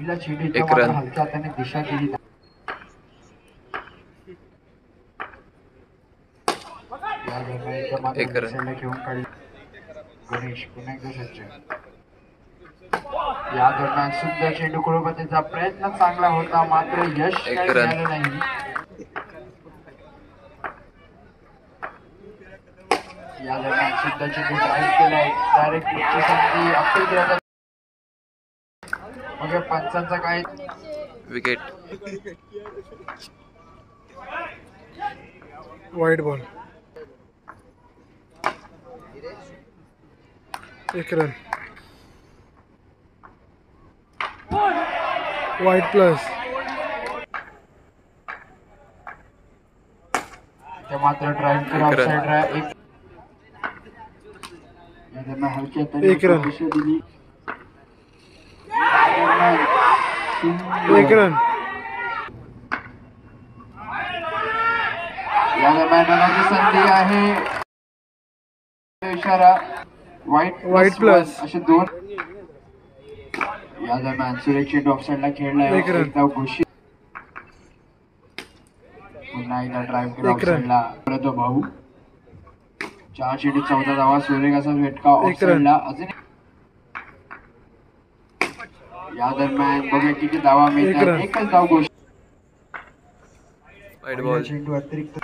पहिला चेंडूच्या मात्र हलक्या हाताने दिशा दिली. या दरम्यान मात्र घेऊन काढले गणेश. पुन्हा एकदा सज्ज. या दरम्यान सुंदर चेंडू कुलपतीचा प्रयत्न चांगला होता मात्र यश काही मिळालं नाही. या दरम्यान सुंदर चेंडू ड्राईव्ह केलाय. डायरेक्ट संधी अपील केला. मग पंचांचा काय विकेट. वाईट बॉल. 1 रन. वाईट प्लस. मात्र ड्राईव्ह केला. Offside drive. 1 रन. 1 रन. या दरम्यान संधी आहे. इशारा वाईट प्लस असे 2. या दरम्यान सुरेश चेंडू ऑफसाइडला खेळलाय. एकदा घोषित. पुन्हा एकदा ड्राईव्ह केला ऑफसाइडला. परत भाऊ 4 चेंडू 14 धावा. सूर्यकाचा झटका ऑफसाइडला. अजून या दरम्यान बघा किती धावा मिळतात. एकच धाव घोषित. चेंडू अतिरिक्त.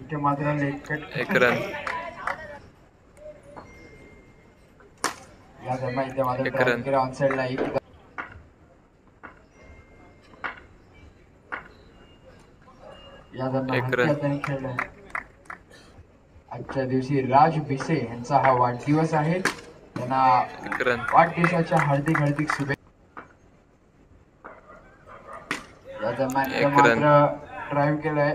इथे मात्र लेग. 1 रन. या दरम्यान इथे मात्र ड्राईव्ह केला ऑनसाइडला. या दरम्यान खेळलाय. आजच्या दिवशी राज भिसे यांचा हा वाढदिवस आहे. त्यांना वाढदिवसाच्या हार्दिक शुभेच्छा. या दरम्यान मात्र ड्राईव्ह केलाय.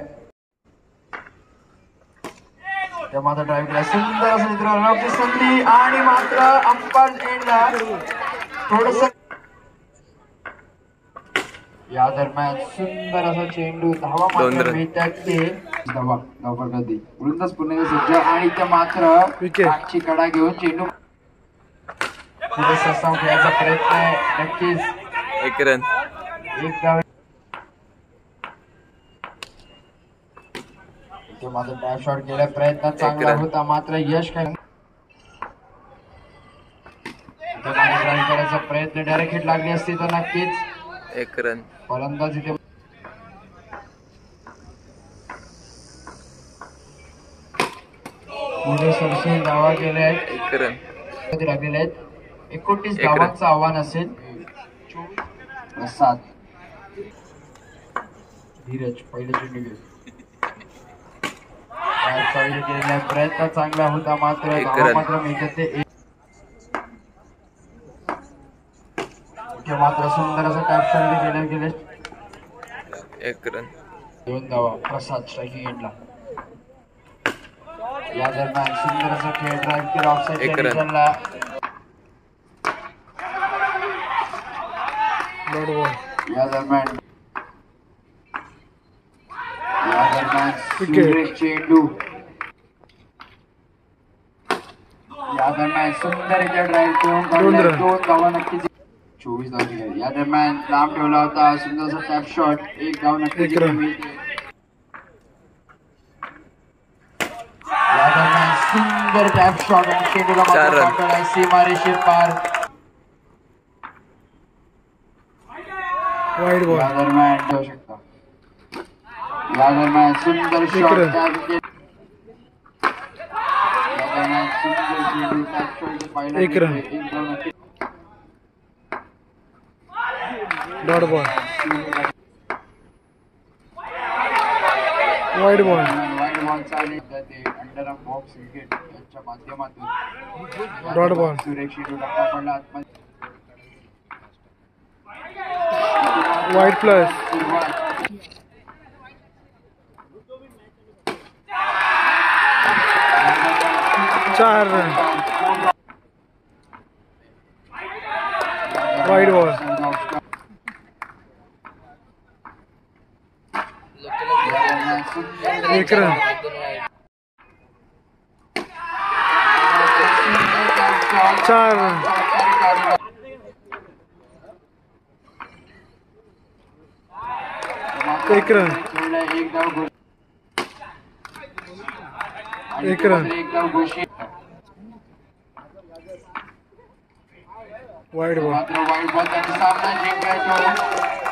त्या मात्र ड्राईव्ह केला. सुंदर असं रनआउटची संधी आणि मात्र अंपायर एंडला थोडस. या दरम्यान सुंदर असा चेंडू. धावा मात्र मिळतात. ते धावा कधी वृंदास पुन्हा सज्ज आणि त्या मात्र आजची कडा घेऊन चेंडू पुढे ससाव खेळायचा प्रयत्न आहे. नक्कीच 1 रन. 1 धाव. इथे मात्र डॅश शॉट केला. प्रयत्न चांगला होता मात्र यश काही. ड्राईव्ह करायचा प्रयत्न. डायरेक्ट हिट लागली असती तर नक्कीच 1 रन. फलंदाज इथे पुढे सरसेल धावा केल्या आहेत. 1 रन लागलेले आहेत. 29 धावांचं आव्हान असेल. 7. धीरज पहिले चेंडू घेऊन केलेला प्रयत्न चांगला होता मात्र धावा मात्र मिळतात. ते मात्र सुंदर असं टॅप शॉट केले गेले. 1 रन. 2 धावा. प्रसाद स्ट्रायकिंग एंडला. या दरम्यान सुंदर असं खेळ. ड्राईव्ह केला ऑफसाइड ला. या दरम्यान सुरेश चेंडू. या दरम्यान सुंदर ड्राईव्ह करून 2 धावा नक्कीच. 24 धावा. या दरम्यान लांब ठेवला होता. सुंदर असा टॅप शॉट. 1 धाव नक्कीच. या दरम्यान सुंदर टॅप शॉट आणि चेंडूला मात्र सीमारेषे पार. वाईट बॉल. या दरम्यान ठेवू शकता. या दरम्यान सुंदर शॉट. या दरम्यान सुंदर चेंडू टॅप शॉट पाहिला. 1 रन. Dot ball. वाईट बॉल. अंडर बॉक्स विकेट यांच्या माध्यमातून डॉट बॉल. सुरेश चेंडू टप्पा पडला आतमध्ये. वाईट प्लस. 4 रन. वाईट बॉल. 1 रन. 4 रन. झालेला. एक रन. खेळला एक धाव घोषित. आणि एक रन. एक धाव घोषित. Wide ball. मात्र वाईट बॉल त्यांनी सामना जिंकला तो